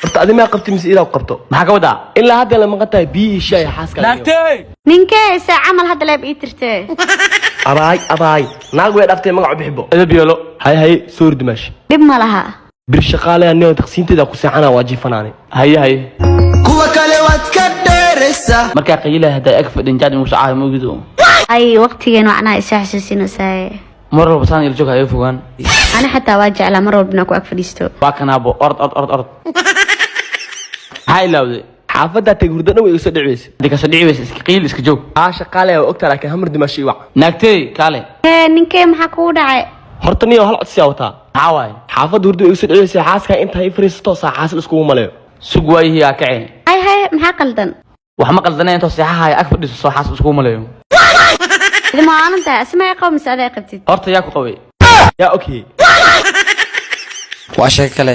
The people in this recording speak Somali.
horta adi ma qabtay mise ila qabto maxaa ka wadaa ilaa hadda lama qatay bii shay xaaska naagtay ninkee saa camal hadda leeb ii tirtee abaay naag way dhaftay magac bixibo ida biyolo hay soor dimash dib ma laha bir shaqaale anoo taqsiinteeda ku saxana waajifanaani haye kuwa kale waad ka dheeraysa marka qiilaha haday ag fadhin jaad muuse caahay moogido ay waqtigeena waxna isa xasuusinaysaa mar walba saan il joog ay fogaan ana xataa waa jeclaa mar walba ku ag fadhiisto waa kanaabo ord hay lawde xaafada tag hurdana way soo dhicaysa dika soo dhicaysa iska qiil iska joog shaqaale oo ogtaa laakiin hamar dimashi wac naagtay kale ninkee maxaa ku dhacay horta niyo hal codsi wataa maxaa waay xaafada hurdu ay soo dhicaysa xaaska inta ay fariisto saaxaas isku maleeyo sug waayay aa kacay hay maxaa qaldan wax ma qaldanay inta saxaha ag fadhiso soo xaas isku maleeyo idma aananta asmaa qowm saada qabtid horta yaa ku qabay yaa okay waa shay kale